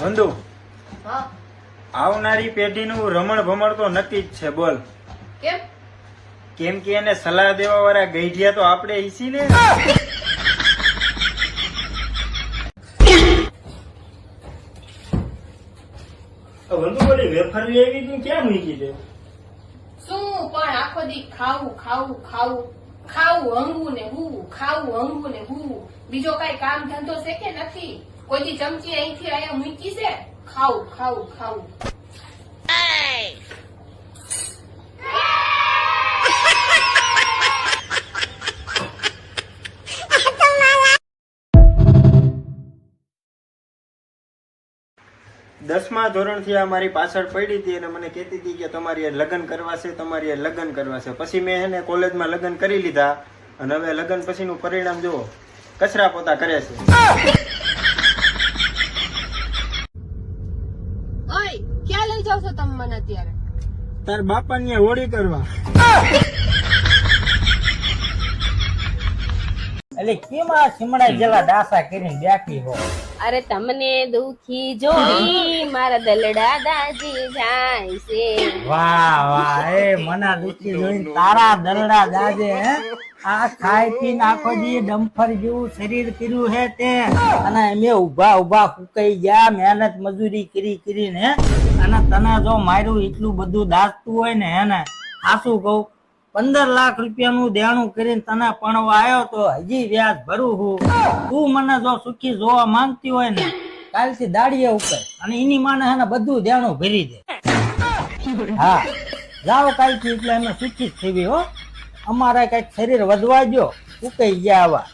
બંધુ, હા આવનારી પેઢીનું રમણ ભમણ તો નક્કી જ છે. બોલ કેમ? કેમ કે એને સલાહ દેવા વાળા ગઈઢિયા તો આપણે ઈસી ને. બંધુ, બોલી વેફર લઈ આવી તું ક્યાં મૂકી દે? શું પણ આખો દી ખાવું ખાવું ખાવું ખાવું હંગવું ને હું ખાવું હંગવું ને હું બીજો કઈ કામ ધંધો છે કે નથી? કોઈ દી ચમચી અહીંથી અહીંયા મૂકી છે? ખાવું ખાવું ખાવું. દસમા ધોરણથી આ મારી પાછળ પડી હતી અને મને કહેતી હતી કે તમારી એ લગ્ન કરવા છે, તમારી એ લગ્ન કરવા છે. પછી મેં એને કોલેજમાં લગ્ન કરી લીધા અને હવે લગ્ન પછીનું પરિણામ જુઓ, કચરા પોતા કરે છે. ઓય ક્યાં લઈ જાવ છો તમે મને અત્યારે? તાર બાપાને હોળી કરવા. એટલે કેમ આ સિમડા જેલા ડાસા કરીને બેઠી હો? અરે તમને દુખી જોઈ મારા દલડા દાજી જાય છે. વાહ વાહ, એ મના દુખી જોઈને તારા દલડા દાજે હે? આ ખાઈ પીને આખો દી ડમ્ફર જેવું શરીર કર્યું હે તે, અને અમે ઉભા ઉભા ફૂકાઈ ગયા, મહેનત મજૂરી કરીને હે. અને તને જો માર્યું એટલું બધું દાજતું હોય ને હે ને, આસું કહું 15 લાખ રૂપિયાનું દેણું કરીને તને પણવા આવ્યો તો હજી વ્યાજ ભરું હું. તું મને જો સુખી જોવા માંગતી હોય ને, કાલથી દાડીએ ઉપર અને એની માને હે ને બધું દેણું ભરી દે. હા જાઓ કાલથી, એટલે અમે સુખી જ થઈ હો. અમારે કઈક શરીર વધવા દો, ઉકાઈ ગયા આવા.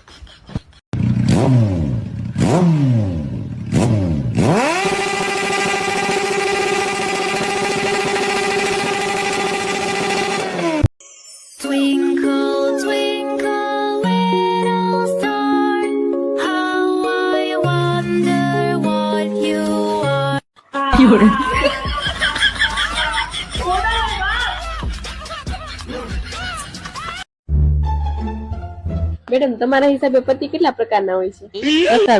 Twinkle, twinkle, little star, how I wonder what you are. Madam, તમારા હિસાબે પતિ કેટલા પ્રકારના હોય છે?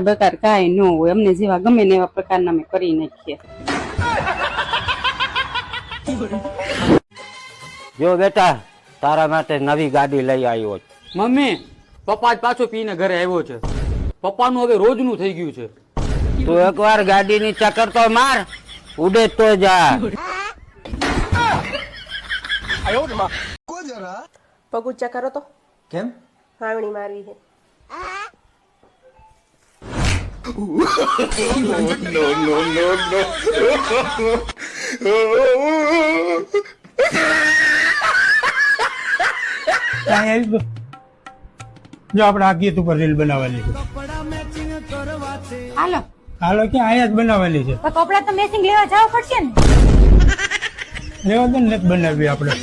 પ્રકાર કાંઈ ન હોય, અમને જેવા ગમે ને એવા પ્રકારના અમે કરી નાખીએ. જો બેટા, તારા માટે નવી ગાડી લઈ આવ્યો છું. મમ્મી, પપ્પા જ પાછો પીને ઘરે આવ્યો છે. પપ્પાનું હવે રોજનું થઈ ગયું છે. તું એકવાર ગાડીની ચક્કર તો માર, ઉડે તો જા. પગ ઊંચા કરો તો. કેમ? હાવણી મારવી છે. જો આપણે આ ગીત ઉપર રીલ બનાવવાની છે. હાલો હાલો, ક્યાં અહીંયા જ બનાવવાની છે. કપડા તો મેચિંગ લેવા જવું પડશે ને. લેવા દે ને, નથી બનાવવી આપણે.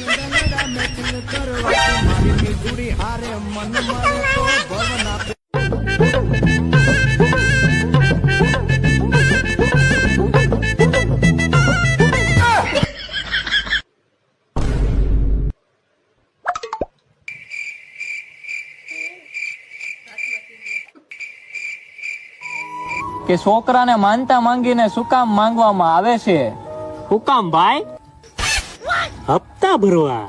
કે છોકરાને માનતા માંગીને શું કામ માંગવામાં આવે છે? શું કામ ભાઈ? હપ્તા ભરવા.